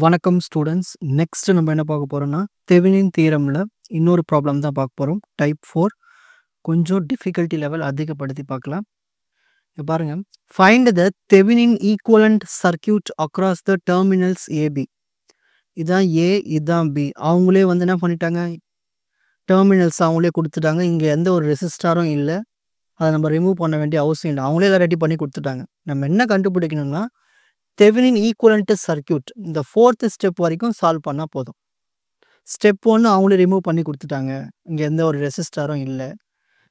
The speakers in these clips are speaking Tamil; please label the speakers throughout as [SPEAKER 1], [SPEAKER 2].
[SPEAKER 1] வணக்கம் ஸ்டூடெண்ட்ஸ். நெக்ஸ்ட் நம்ம என்ன பார்க்க போறோம்னா, தெவினின் தியரம்ல இன்னொரு ப்ராப்ளம் தான் பார்க்க போறோம். டைப் 4 கொஞ்சம் டிஃபிகல்ட்டி லெவல் அதிகப்படுத்தி பார்க்கலாம். இங்க பாருங்க. ஃபைண்ட் த தெவினின் equivalent circuit across the terminals AB. இதான் ஏ, இதான் பி. அவங்களே வந்து என்ன பண்ணிட்டாங்க, டெர்மினல்ஸ் அவங்களே கொடுத்துட்டாங்க. இங்க எந்த ஒரு ரெசிஸ்டாரும் இல்ல. அதை நம்ம ரிமூவ் பண்ண வேண்டிய அவசியம் இல்லை. அவங்களே எல்லாம் ரெடி பண்ணி கொடுத்துட்டாங்க. நம்ம என்ன கண்டுபிடிக்கணும்னா, தெவினின் ஈக்குவலன்ட் சர்க்யூட் இந்த 4th ஸ்டெப் வரைக்கும் சால்வ் பண்ணா போதும். ஸ்டெப் 1 அவங்களே ரிமூவ் பண்ணி கொடுத்துட்டாங்க. இங்க எந்த ஒரு ரெசிஸ்டாரும் இல்ல.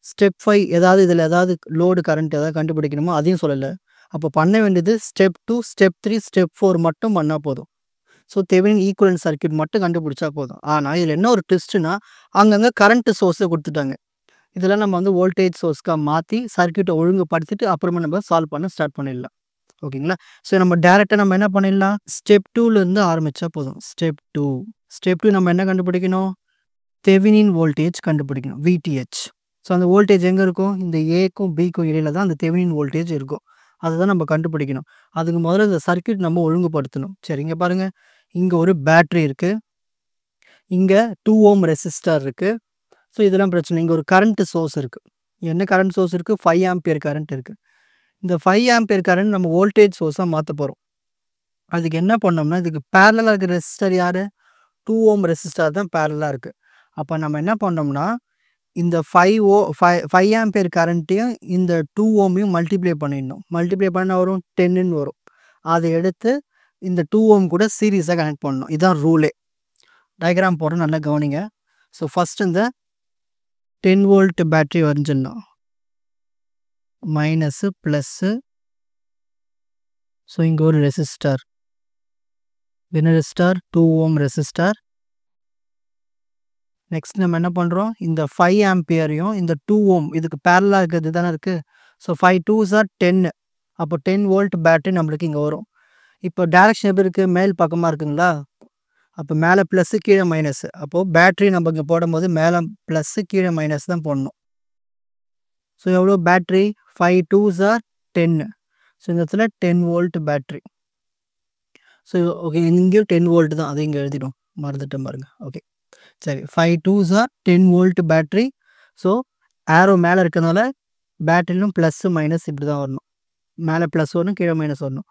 [SPEAKER 1] ஸ்டெப் 5 ஏதாவது இதில் ஏதாவது லோடு கரண்ட் ஏதாவது கண்டுபிடிக்கணுமோ அதையும் சொல்லல. அப்போ பண்ண வேண்டியது ஸ்டெப் 2, ஸ்டெப் 3, ஸ்டெப் 4 மட்டும் பண்ணா போதும். ஸோ தெவினின் ஈக்குவலன்ட் சர்க்யூட் மட்டும் கண்டுபிடிச்சா போதும். ஆனால் இதில் என்ன ஒரு ட்விஸ்ட்னா, அங்கங்கே கரண்ட் சோர்ஸை கொடுத்துட்டாங்க. இதெல்லாம் நம்ம வந்து வோல்டேஜ் சோர்ஸ்க்காக மாற்றி சர்க்யூட்டை ஒழுங்குபடுத்திட்டு அப்புறமா நம்ம சால்வ் பண்ண ஸ்டார்ட் பண்ணிடலாம். ஓகேங்களா? ஸோ நம்ம டேரெக்டாக நம்ம என்ன பண்ணிடலாம், ஸ்டெப் 2லேருந்து ஆரம்பித்தா போதும். ஸ்டெப் 2 நம்ம என்ன கண்டுபிடிக்கணும், தெவினின் வோல்டேஜ் கண்டுபிடிக்கணும், விடிஹெச். ஸோ அந்த வோல்டேஜ் எங்கே இருக்கும், இந்த ஏக்கும் பிக்கும் இடையில தான் அந்த தெவினின் வோல்டேஜ் இருக்கும். அதை தான் நம்ம கண்டுபிடிக்கணும். அதுக்கு முதல்ல இந்த சர்க்யூட் நம்ம ஒழுங்குபடுத்தணும். சரி, இங்கே பாருங்கள், இங்கே ஒரு பேட்ரி இருக்குது, இங்கே 2 ஓம் ரெசிஸ்டர் இருக்குது. ஸோ இதெல்லாம் பிரச்சனை. இங்கே ஒரு கரண்ட் சோர்ஸ் இருக்குது. என்ன கரண்ட் சோர்ஸ் இருக்குது, 5 ஆம்பியர் கரண்ட் இருக்குது. இந்த 5 ஆம்பியர் கரண்ட் நம்ம வோல்டேஜ் சோர்ஸாக மாற்ற போகிறோம். அதுக்கு என்ன பண்ணோம்னா, இதுக்கு பேரலாக இருக்கிற ரெசிஸ்டர் யார், 2 ஓம் ரெசிஸ்டர் தான் பேரலாக இருக்குது. அப்போ நம்ம என்ன பண்ணோம்னா, இந்த 5 ஆம்பியர் கரண்ட்டையும் இந்த 2 ஓமையும் மல்டிப்ளை பண்ணிடணும். மல்டிப்ளை பண்ண வரும் 10ன்னு வரும். அதை எடுத்து இந்த 2 ஓம் கூட சீரீஸாக கனெக்ட் பண்ணணும். இதுதான் ரூலே. டயக்ராம் போடுறோம், நல்லா கவனிங்க. ஸோ ஃபஸ்ட் இந்த 10 வோல்ட் பேட்டரி வரைஞ்சிடணும். Minus plus. ஸோ இங்கே ஒரு ரெசிஸ்டர், என்ன ரெசிஸ்டர், 2 ஓம் ரெசிஸ்டர். நெக்ஸ்ட் நம்ம என்ன பண்ணுறோம், இந்த 5 ஆம்பியரையும் இந்த 2 ஓம் இதுக்கு பேரலாக இருக்கிறது தானே இருக்குது. So 5 2s are 10. அப்போ 10 வோல்ட் பேட்டரி நம்மளுக்கு இங்கே வரும். இப்போ டேரெக்ஷன் எப்படி இருக்குது, மேல் பக்கமாக இருக்குங்களா. அப்போ மேலே ப்ளஸ்ஸு கீழே மைனஸு. அப்போது பேட்ரி நம்ம இங்கே போடும்போது மேலே ப்ளஸ்ஸு கீழே மைனஸ் தான் போடணும். ஸோ எவ்வளோ பேட்ரி, 5 2s are 10. ஸோ இந்த இடத்துல 10 வோல்ட் பேட்ரி. ஸோ ஓகே, இங்கேயும் 10 வோல்ட் தான், அதை இங்கே எழுதிடும், மறந்துட்டேன் பாருங்கள். ஓகே சரி, 5 2s are 10 volt battery. So arrow மேலே இருக்கிறதுனால பேட்டரிலும் ப்ளஸ்ஸு மைனஸ் இப்படி தான் வரணும். மேலே ப்ளஸ் வரணும், கீழே மைனஸ் வரணும்.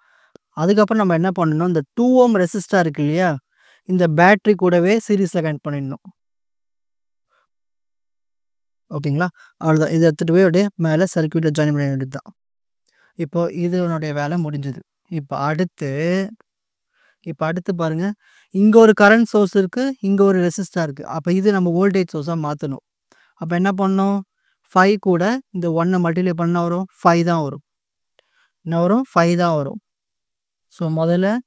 [SPEAKER 1] அதுக்கப்புறம் நம்ம என்ன பண்ணணும், இந்த 2 ஓம் ரெசிஸ்டர் இருக்கு இல்லையா, இந்த பேட்டரி கூடவே சீரீஸில் கனெக்ட் பண்ணிடணும். ஓகேங்களா? அவ்வளோதான். இதை எடுத்துகிட்டு போய் அப்படியே மேலே சர்க்யூட்டில் ஜாயின் பண்ண வேண்டியது தான். இப்போ இதனுடைய வேலை முடிஞ்சது. இப்போ அடுத்து பாருங்கள், இங்கே ஒரு கரண்ட் சோர்ஸ் இருக்குது, இங்கே ஒரு ரெசிஸ்டர் இருக்குது. அப்போ இது நம்ம வோல்டேஜ் சோர்ஸாக மாற்றணும். அப்போ என்ன பண்ணணும், 5 கூட இந்த 1 மல்டிப்ளை பண்ணால் வரும் 5 தான் வரும். என்ன வரும், 5 தான் வரும். ஸோ முதல்ல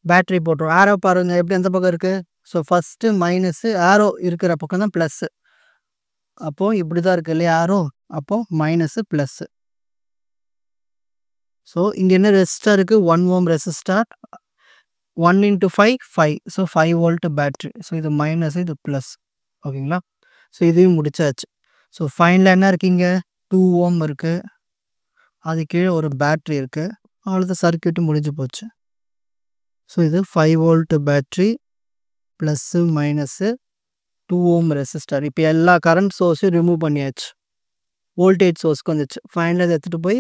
[SPEAKER 1] பேட்டரி போட்டுரும். ஆரோ பாருங்கள் எப்படி எந்த பக்கம் இருக்குது. ஸோ ஃபஸ்ட்டு மைனஸு, ஆரோ இருக்கிற பக்கம் தான் ப்ளஸ்ஸு. அப்போது இப்படி தான் இருக்குது இல்லையா ஆரோ. அப்போது மைனஸு ப்ளஸ்ஸு. ஸோ இங்கே என்ன ரெசிஸ்டர் இருக்குது, 1 ohm resistor. 1 × 5 5. So 5 volt battery. So இது மைனஸ், இது ப்ளஸ். ஓகேங்களா? ஸோ இதையும் முடிச்சாச்சு. ஸோ ஃபைனலாக என்ன இருக்கீங்க, 2 ஓம் இருக்குது, அது கீழே ஒரு பேட்ரி இருக்குது. அவ்வளோதான், சர்க்யூட்டு முடிஞ்சு போச்சு. ஸோ இது 5 volt battery plus minus 2 ohm resistor. இப்போ எல்லா கரண்ட் சோர்ஸையும் ரிமூவ் பண்ணியாச்சு, வோல்டேஜ் சோர்ஸ்க்கு வந்துச்சு. ஃபைனலாக இதை எடுத்துகிட்டு போய்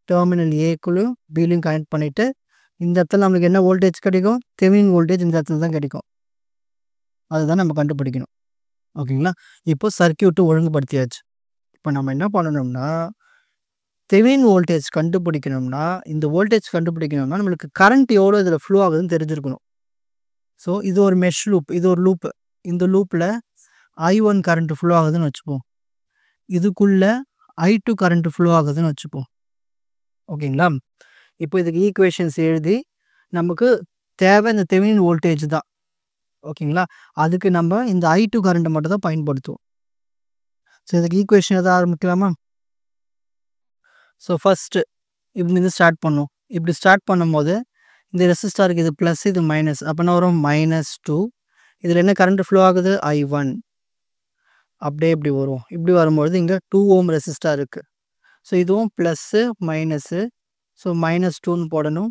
[SPEAKER 1] டெர்மினல் ஏக்குள்ளையும் பிலையும் கனெக்ட் பண்ணிவிட்டு இந்த இடத்துல நம்மளுக்கு என்ன வோல்டேஜ் கிடைக்கும், தெவினின் வோல்டேஜ் இந்த இடத்துல தான் கிடைக்கும். அதுதான் நம்ம கண்டுபிடிக்கணும். ஓகேங்களா? இப்போ சர்க்யூட்டு ஒழுங்குபடுத்தியாச்சு. இப்போ நம்ம என்ன பண்ணணும்னா, தெவினின் வோல்டேஜ் கண்டுபிடிக்கணும்னா, இந்த வோல்டேஜ் கண்டுபிடிக்கணும்னா நம்மளுக்கு கரண்ட் எவ்வளோ இதில் ஃப்ளோ ஆகுதுன்னு தெரிஞ்சிருக்கணும். ஸோ இது ஒரு மெஷ் லூப், இது ஒரு லூப்பு. இந்த லூப்பில் I1 கரண்ட் ஃப்ளோ ஆகுதுன்னு வச்சுப்போம், இதுக்குள்ளே I2 கரண்ட் ஃப்ளோ ஆகுதுன்னு வச்சுப்போம். ஓகேங்களா? இப்போ இதுக்கு ஈக்குவேஷன்ஸ் எழுதி நமக்கு தேவை இந்த தெவினின் வோல்டேஜ் தான். ஓகேங்களா? அதுக்கு நம்ம இந்த I2 கரண்ட்டை மட்டும் தான் பயன்படுத்துவோம். ஸோ இதுக்கு ஈக்குவேஷன் எதாவது ஆரம்பிக்கலாமா? ஸோ ஃபஸ்ட்டு இப்படி ஸ்டார்ட் பண்ணும். இப்படி ஸ்டார்ட் பண்ணும்போது இந்த ரெசிஸ்டருக்கு இது ப்ளஸ், இது மைனஸ். அப்போனா வரும் -2. இதில் என்ன கரண்ட் ஃப்ளோ ஆகுது, I1. அப்படியே இப்படி வரும். இப்படி வரும்பொழுது இங்கே 2 ஓம் ரெசிஸ்டர் இருக்குது. ஸோ இதுவும் ப்ளஸ்ஸு மைனஸு. ஸோ -2ன்னு போடணும்.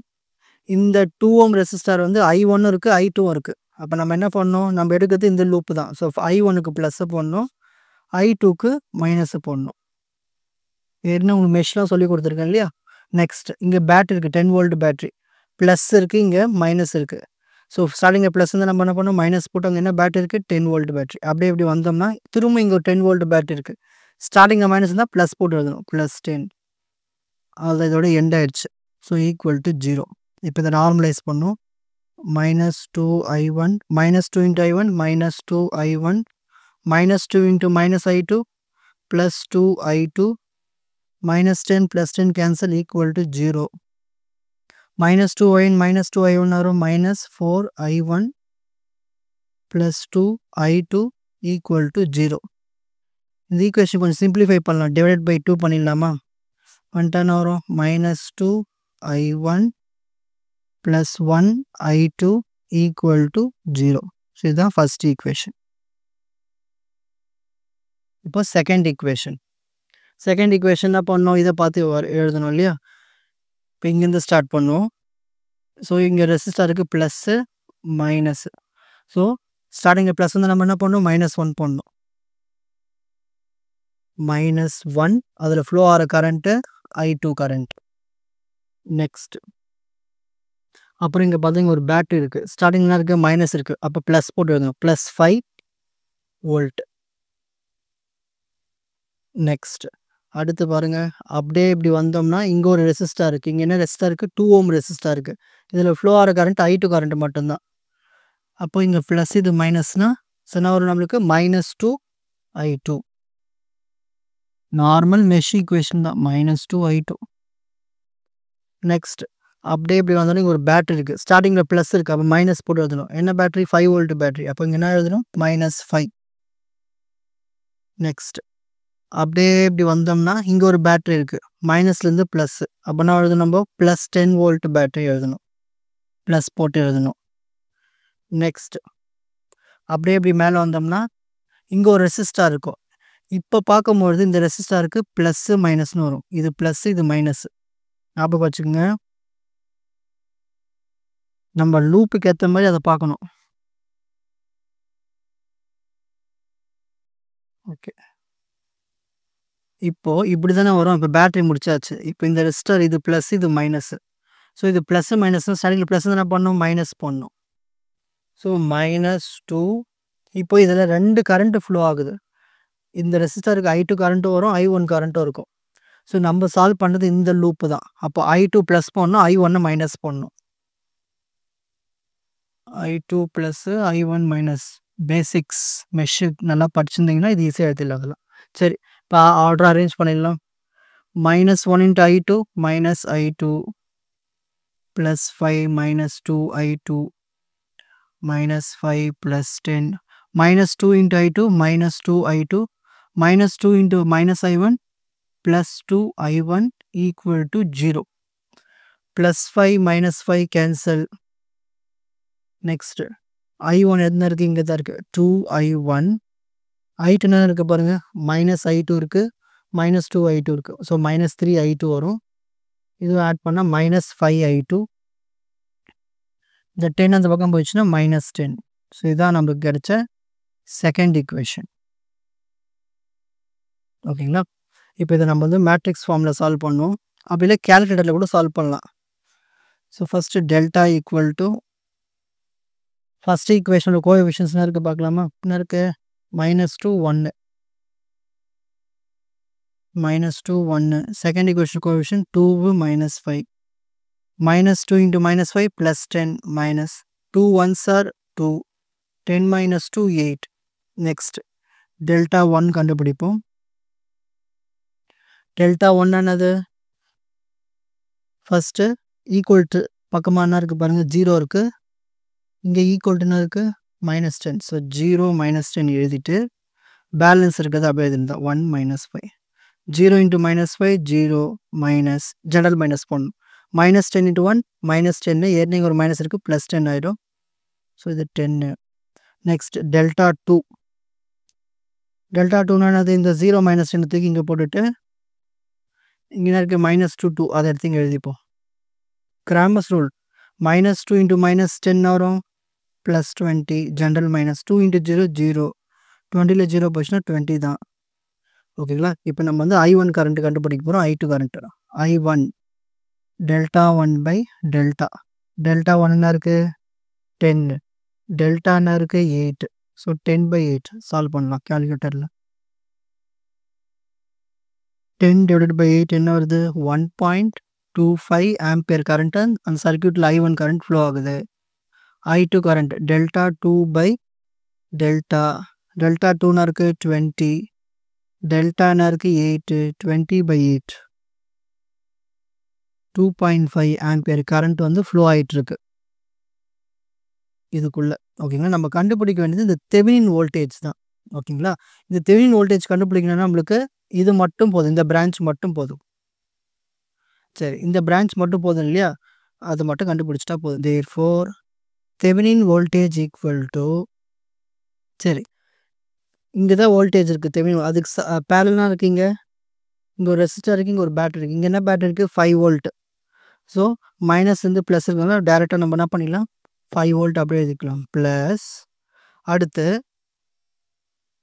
[SPEAKER 1] இந்த 2 ஓம் ரெசிஸ்டார் வந்து I1 இருக்கு, I2 இருக்கு. அப்ப நம்ம என்ன பண்ணணும்? நம்ம எடுக்கிறது இந்த லூப் தான். ஸோ I1க்கு ப்ளஸ் போடணும், I2க்கு மைனஸ் போடணும். ஏற்கனவே உங்களுக்கு மெஷ்லாம் சொல்லி கொடுத்துருக்கேன் இல்லையா? நெக்ஸ்ட் இங்க பேட்டரி இருக்கு, 10 வோல்ட் பேட்டரி. ப்ளஸ் இருக்கு, இங்க மைனஸ் இருக்கு. ஸோ ஸ்டார்டிங்ல ப்ளஸ் வந்து நம்ம என்ன பண்ணோம்? மைனஸ் போட்டு அங்க என்ன பேட்டரி இருக்கு? 10 வோல்ட் பேட்டரி. அப்படியே இப்படி வந்தோம்னா திரும்ப இங்க ஒரு 10 வோல்ட் பேட்டரி இருக்கு. ஸ்டார்டிங்ல மைனஸ் இருந்தா ப்ளஸ் போட்டு எழுதணும். +10. அது இதோட எண்ட் ஆயிடுச்சு. So equal to 0. இப்போ இதை நார்மலைஸ் பண்ணும். -2I1 -2 into I1 -2I1 -2 into -I2 +2I2 -10 +10 cancel equal to 0. -2I1 -2I1 வரும் -4I1 +2I2 equal to 0. இந்த ஈக்குவேஷன் கொஞ்சம் சிம்பிளிஃபை பண்ணலாம். டிவைடட் பை 2 பண்ணிடலாமா? வந்துட்டான வரும் -2I1 +1I2 equal to 0. So இதுதான் ஃபர்ஸ்ட் ஈக்குவேஷன். இப்போ செகண்ட் ஈக்குவேஷன். செகண்ட் ஈக்குவேஷன் தான் பண்ணோம். இதை பார்த்து எழுதணும் இல்லையா? இப்போ இங்கேருந்து ஸ்டார்ட் பண்ணுவோம். ஸோ இங்கே ரெசிஸ்டாருக்கு ப்ளஸ்ஸு மைனஸு. ஸோ ஸ்டார்டிங்கில் ப்ளஸ் வந்து நம்ம என்ன பண்ணணும்? -1 பண்ணணும். -1 அதில் ஃப்ளோ ஆகிற கரண்ட்டு I2 கரண்ட். நெக்ஸ்ட் அப்புறம் இங்கே பார்த்தீங்கன்னா ஒரு பேட்டரி இருக்குது. ஸ்டார்டிங்லாம் இருக்குது, மைனஸ் இருக்குது. அப்போ ப்ளஸ் போட்டு எழுதணும். +5 வோல்ட். நெக்ஸ்ட் அடுத்து பாருங்க, அப்படியே இப்படி வந்தோம்னா இங்கே ஒரு ரெசிஸ்டார் இருக்குது. இங்கே என்ன ரெசிஸ்டார் இருக்குது? 2 ஓம் ரெசிஸ்டார் இருக்குது. இதில் ஃப்ளோ ஆகிற கரண்ட் I2 கரண்ட் மட்டும்தான். அப்போ இங்கே ப்ளஸ் இது மைனஸ்னா ஸோ என்ன வரும் நம்மளுக்கு? -2I2. நார்மல் மெஷ் ஈக்குவேஷன் தான். -2I2. நெக்ஸ்ட் அப்படியே இப்படி வந்தோடனே இங்கே ஒரு பேட்டரி இருக்குது. ஸ்டார்டிங்கில் ப்ளஸ் இருக்குது. அப்போ மைனஸ் போட்டு எழுதணும். என்ன பேட்டரி? 5 volt battery. அப்போ இங்கே என்ன எழுதணும்? -5. நெக்ஸ்ட் அப்படியே இப்படி வந்தோம்னா இங்கே ஒரு பேட்டரி இருக்குது. மைனஸ்லேருந்து ப்ளஸ். அப்போ என்ன எழுதணும்? நம்ம +10 வோல்ட் பேட்டரி எழுதணும். ப்ளஸ் போட்டு எழுதணும். நெக்ஸ்ட் அப்படியே இப்படி மேலே வந்தோம்னா இங்கே ஒரு ரெசிஸ்டார் இருக்கும். இப்போ பார்க்கும்பொழுது இந்த ரெசிஸ்டாருக்கு ப்ளஸ்ஸு மைனஸ்னு வரும். இது ப்ளஸ், இது மைனஸ். ஞாபகம் வச்சுக்கோங்க. நம்ம லூப்புக்கு ஏற்ற மாதிரி அதை பார்க்கணும். ஓகே, இப்போ இப்படி தானே வரும். இப்போ பேட்டரி முடிச்சாச்சு. இப்போ இந்த ரெசிஸ்டார் இது ப்ளஸ், இது மைனஸ். ஸோ இது ப்ளஸ் மைனஸ் ஸ்டார்டிங்கில் ப்ளஸ் என்ன பண்ணணும்? மைனஸ் பண்ணணும். ஸோ -2. இப்போ இதில் 2 கரண்ட் ஃப்ளோ ஆகுது. இந்த ரெசிஸ்டாருக்கு I2 கரண்ட்டும் வரும், I1 கரண்ட்டும் இருக்கும். ஸோ நம்ம சால்வ் பண்ணுறது இந்த லூப்பு தான். அப்போ I2 ப்ளஸ் பண்ணணும், I1 மைனஸ் பண்ணணும். I2 plus I1 minus. Basics mesh நல்லா படிச்சிருந்தீங்கன்னா இது ஈஸியாக எழுதிடலாம். சரி, இப்போ ஆர்டர் அரேஞ்ச் பண்ணிடலாம். -1 into I2 -I2 +5 -2I2 -5 +10 -2 into I2 -2I2 -2 into -I1 +2I1 equal to 0. +5 -5 cancel. Next I1 என்ன இருக்கு? இங்கே தான் இருக்கு. 2I1. I2 என்ன இருக்கு பாருங்க? -I2 இருக்கு, -2I2 இருக்கு. ஸோ -3I2 வரும். இது ஆட் பண்ணால் -5I2. இந்த 10 அந்த பக்கம் போயிடுச்சுன்னா -10. ஸோ இதான் நம்மளுக்கு கிடைச்ச செகண்ட் ஈக்குவேஷன். ஓகேங்களா? இப்போ இதை நம்ம வந்து மேட்ரிக்ஸ் ஃபார்மில் சால்வ் பண்ணுவோம். அப்படி இல்லை கேல்குலேட்டரில் கூட சால்வ் பண்ணலாம். So first delta equal to first ஈக்குவேஷனோட கோஎஃபிஷியன்ட்ஸ் என்ன இருக்குது பார்க்கலாமா? என்ன இருக்குது? -2 1 -2 1. Second equation coefficient 2 -5. -2 into -5 +10 minus 2 1s are 2. 10 minus 2 8. Next delta 1 கண்டுபிடிப்போம். டெல்டா 1 என்னது? ஃபஸ்ட்டு ஈக்குவல் டு பக்கமாக என்ன இருக்குது பாருங்கள்? 0 இருக்குது. இங்கே ஈக்குவல் டு என்ன இருக்குது? -10. ஸோ 0 -10 எழுதிட்டு பேலன்ஸ் இருக்கிறது அப்படியே எழுதிருந்தா 1 -5. 0 into -5 0 மைனஸ் ஜெனரல் மைனஸ் பண்ணணும். -10 into 1 -10. ஏற்கனவே ஒரு மைனஸ் இருக்குது, +10 ஆகிடும். ஸோ இது 10. Next delta 2. டெல்டா 2னா என்னது? இந்த 0 -10 தூக்கி இங்கே போட்டுட்டு இங்கே இருக்குது -2 2. அதை எடுத்து இங்கே எழுதிப்போம். கிராமர்ஸ் ரூல் -2 into -10 வரும் +20 ஜெனரல் -2 into 0 0 20ல 0 போச்சுன்னா 20 தான். ஓகேங்களா? இப்போ நம்ம வந்து I1 கரண்ட் கண்டுபிடிக்க போறோம். I2 current. I1 delta 1 by delta. Delta 1 என்ன இருக்கு 10. டெல்டா என்ன இருக்கு 8. ஸோ 10/8 சால்வ் பண்ணலாம் கால்குலேட்டரில். 10 divided by 8 என்ன வருது 1.25 ஆம்பியர் கரண்ட் அந்த சர்க்யூட்டில் I1 கரண்ட் ஃப்ளோ ஆகுது. I2 current delta 2 by delta. Delta 2 இருக்கு 20. டெல்டா என்ன இருக்கு 8. 20/8 2.5 ஆம்பியர் கரண்ட் வந்து ஃப்ளோ ஆகிட்டு இருக்கு இதுக்குள்ள. ஓகேங்களா? நம்ம கண்டுபிடிக்க வேண்டியது இந்த தெவெனின் வோல்டேஜ் தான். ஓகேங்களா? இந்த தெவெனின் வோல்டேஜ் கண்டுபிடிக்கணும்னா நம்மளுக்கு இது மட்டும் போதும். இந்த பிரான்ச் மட்டும் போதும். சரி, இந்த பிரான்ச் மட்டும் போதும் இல்லையா? அது மட்டும் கண்டுபிடிச்சிட்டா போதும். therefore Thevenin voltage equal to சரி இங்கே தான் வோல்டேஜ் இருக்குது தெவெனின். அதுக்கு பேரலாக இருக்கீங்க. இங்கே ஒரு ரெசிஸ்டர் இருக்குது, இங்கே ஒரு பேட்டரி இருக்குது. இங்கே என்ன பேட்டரி இருக்குது 5 வோல்ட். ஸோ மைனஸ் வந்து ப்ளஸ் இருக்கிறதுனால டேரெக்டாக நம்ம என்ன பண்ணிடலாம் 5 வோல்ட் அப்படியே எழுதிக்கலாம். ப்ளஸ் அடுத்து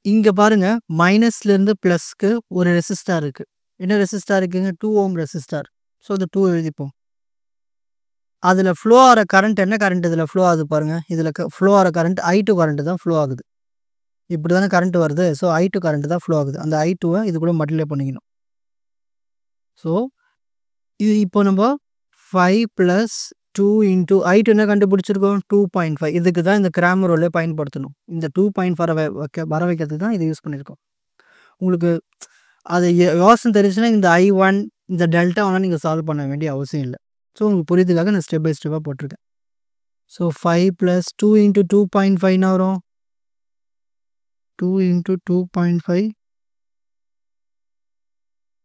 [SPEAKER 1] இங்கே பாருங்கள் மைனஸ்லேருந்து ப்ளஸ்க்கு ஒரு ரெசிஸ்டார் இருக்குது. என்ன ரெசிஸ்டார் இருக்குங்க 2 ஓம் ரெசிஸ்டார். ஸோ இந்த 2 எழுதிப்போம். அதில் ஃப்ளோ ஆகிற கரண்ட் என்ன கரண்ட் இதில் ஃப்ளோ ஆகுது பாருங்கள். இதில் ஃப்ளோ ஆகிற கரண்ட் I2 கரண்ட் தான் ஃப்ளோ ஆகுது. இப்படி தானே கரண்ட் வருது. ஸோ I2 கரண்ட் தான் ஃப்ளோ ஆகுது. அந்த I2வை இது கூட மல்டிப்ளை பண்ணிக்கணும். ஸோ இது இப்போ நம்ம 5 + 2 into I2 என்ன கண்டுபிடிச்சிருக்கோம் 2.5. இதுக்கு தான் இந்த கிராமர் ரூலை பயன்படுத்தணும். இந்த 2.5 வர வைக்கிறதுக்கு தான் இதை யூஸ் பண்ணியிருக்கோம். உங்களுக்கு அது யோசனை தெரிஞ்சுன்னா இந்த I1 இந்த டெல்டா ஒன்றா நீங்கள் சால்வ் பண்ண வேண்டிய அவசியம் இல்லை. ஸோ உங்களுக்கு புரியுதுக்காக நான் ஸ்டெப் பை ஸ்டெப்பாக போட்டிருக்கேன். ஸோ 5 + 2 into 2.5 வரும் 2 into 2.5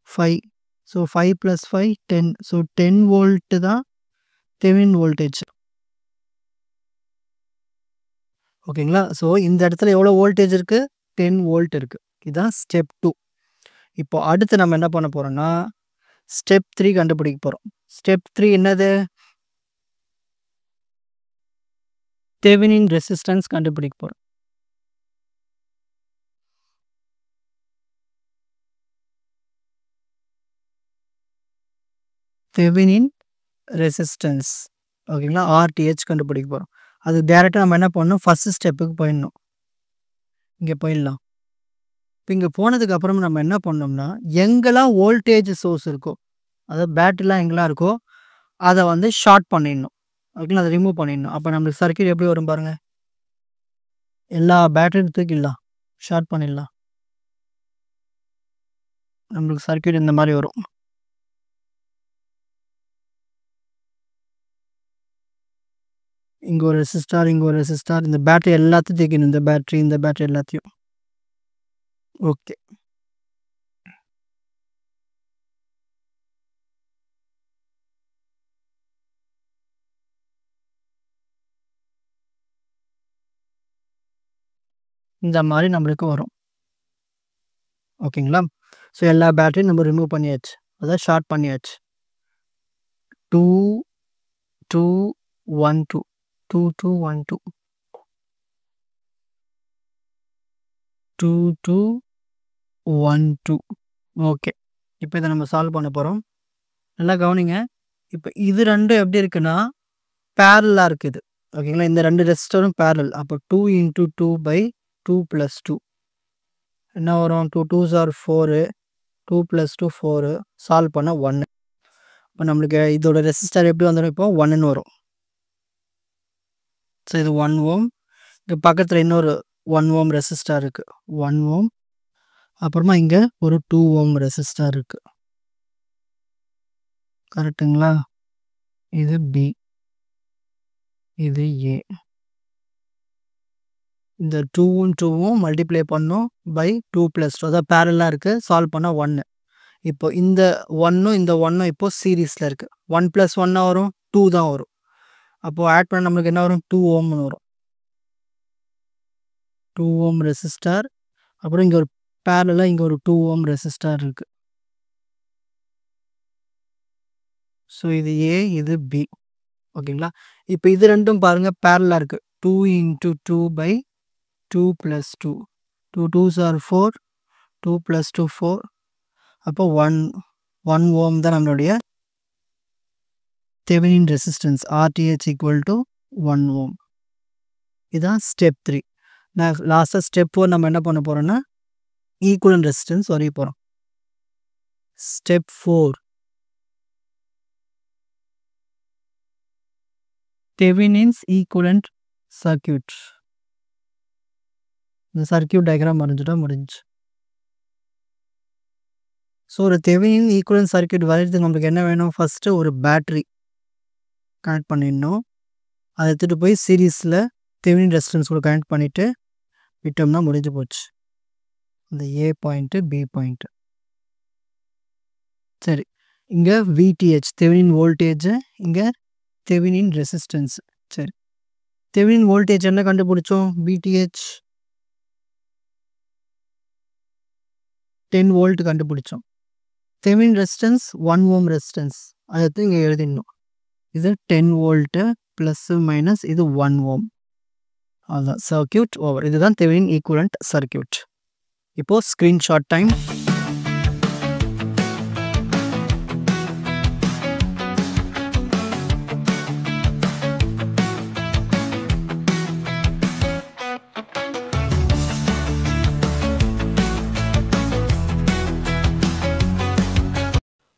[SPEAKER 1] 5. ஸோ 5 + 5 10. ஸோ 10 வோல்ட்டு தான் தெவெனின் வோல்டேஜ். ஓகேங்களா? ஸோ இந்த இடத்துல எவ்வளோ வோல்டேஜ் இருக்குது 10 வோல்ட் இருக்குது. இதுதான் ஸ்டெப் 2. இப்போ அடுத்து நம்ம என்ன பண்ண போகிறோம்னா ஸ்டெப் 3 கண்டுபிடிக்க போகிறோம். ஸ்டெப் 3 என்னது தெவெனின் ரெசிஸ்டன்ஸ் கண்டுபிடிக்க போகிறோம். தெவெனின் ரெசிஸ்டன்ஸ் ஓகேங்களா RTH கண்டுபிடிக்க போகிறோம். அது டேரெக்டாக நம்ம என்ன பண்ணணும் ஃபஸ்ட்டு ஸ்டெப்புக்கு போயிடணும். இங்கே போயிடலாம். இப்போ இங்கே போனதுக்கு அப்புறம் நம்ம என்ன பண்ணோம்னா எங்கெல்லாம் வோல்டேஜ் சோர்ஸ் இருக்கோ அதாவது பேட்டரிலாம் எங்கெல்லாம் இருக்கோ அதை வந்து ஷார்ட் பண்ணிடணும். ஓகேங்களா? அதை ரிமூவ் பண்ணிடணும். அப்போ நம்மளுக்கு சர்க்யூட் எப்படி வரும் பாருங்கள். எல்லா பேட்டரியும் தூக்கிடலாம், ஷார்ட் பண்ணிடலாம். நம்மளுக்கு சர்க்யூட் இந்த மாதிரி வரும். இங்கே ஒரு ரெசிஸ்டார், இங்கே ஒரு ரெசிஸ்டார். இந்த பேட்டரி எல்லாத்தையும் தூக்கணும். இந்த பேட்டரி எல்லாத்தையும். ஓகே, இந்த மாதிரி நம்மளுக்கு வரும். ஓகேங்களா? ஸோ எல்லா பேட்டரியும் நம்ம ரிமூவ் பண்ணியாச்சு, அதாவது ஷார்ட் பண்ணியாச்சு. 2 2 1 2 2 2 1 2 2 2 1 2. ஓகே, இப்போ இதை நம்ம சால்வ் பண்ண போகிறோம். நல்லா கவனிங்க. இப்போ இது ரெண்டும் எப்படி இருக்குன்னா பேரலாக இருக்குது. ஓகேங்களா? இந்த ரெண்டு ரெசிஸ்டரும் பேரல். அப்போ 2 into 2 by 2 + 2 என்ன வரும் 2 2s are 4. 2 + 2 4. சால்வ் பண்ண 1. இப்போ நம்மளுக்கு இதோட ரெசிஸ்டர் எப்படி வந்துடும் இப்போ 1ன்னு வரும். ஸோ இது 1 ஓம். இங்கே பக்கத்தில் இன்னொரு 1 ஓம் ரெசிஸ்டார் இருக்குது 1 ஓம். அப்புறமா இங்கே ஒரு 2 ஓம் ரெசிஸ்டார் இருக்குது. கரெக்டுங்களா? இது பி, இது ஏ. இந்த 2வும் 2வும் மல்டிப்ளை பண்ணோம் பை 2 + 2 அதாவது பேரலாக இருக்குது. சால்வ் பண்ணால் 1. இப்போ இந்த 1ம் இந்த 1ம் இப்போ சீரீஸில் இருக்குது. 1 + 1 வரும் 2 தான் வரும். அப்போது ஆட் பண்ண நம்மளுக்கு என்ன வரும் 2 ஓம்னு வரும். 2 ஓம் ரெசிஸ்டார். அப்புறம் இங்கே ஒரு பேரலாக இங்கே ஒரு 2 ஓம் ரெசிஸ்டார் இருக்குது. ஸோ இது ஏ, இது பி. ஓகேங்களா? இப்போ இது ரெண்டும் பாருங்க பேரலா இருக்கு. 2 × 2 / 2 + 2. 2 2s are 4. 2 + 2 4. அப்போ 1 ஓம் தான் நம்மளுடைய தெவெனின் ரெசிஸ்டன்ஸ். RTh = 1 ஓம். இதான் ஸ்டெப் 3. நான் லாஸ்ட்டா ஸ்டெப் 4 நம்ம என்ன பண்ண போறோம்னா ஈக்குவலன்ட் ரெசிஸ்டன்ஸ் வரைய போறோம். Step 4 Thevenin's equivalent circuit. இந்த சர்க்யூட் டயக்ராம் வரைஞ்சிட்டா முடிஞ்சுச்சு. ஸோ ஒரு தெவெனின் ஈக்குவலன்ட் சர்க்யூட் வரைகிறதுக்கு நம்மளுக்கு என்ன வேணும்? ஃபஸ்ட்டு ஒரு பேட்டரி கனெக்ட் பண்ணிடணும். அதை எடுத்துகிட்டு போய் சீரீஸில் தெவெனின் ரெசிஸ்டன்ஸ் கூட கனெக்ட் பண்ணிவிட்டு விட்டோம்னா முடிஞ்சு போச்சு. இந்த ஏ பாயிண்ட்டு பி பாயிண்ட்டு. சரி, இங்கே VTH தெவெனின் வோல்டேஜு, இங்கே தெவெனின் ரெசிஸ்டன்ஸ். சரி, தெவெனின் வோல்டேஜ் என்ன கண்டுபிடிச்சோம்? VTH 10 வோல்ட் கண்டுபிடிச்சோம். Thevenin resistance 1 ohm resistance. அதை இங்கே எழுதிடணும். இது 10 வோல்ட்டு ப்ளஸ் மைனஸ் இது 1 ஓம். அதுதான் சர்க்யூட் ஓவர். இதுதான் தெவெனின் ஈக்குவலன்ட் சர்க்யூட். இப்போது ஸ்க்ரீன்ஷாட் டைம்.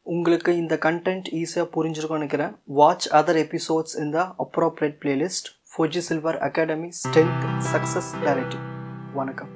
[SPEAKER 1] உங்களுக்கு இந்த கண்டென்ட் ஈஸியாக புரிஞ்சிருக்கும்னு நினைக்கிறேன். வாட்ச் அதர் எபிசோட்ஸ் இன் த appropriate playlist. Fuji silver academy strength success clarity. வணக்கம்.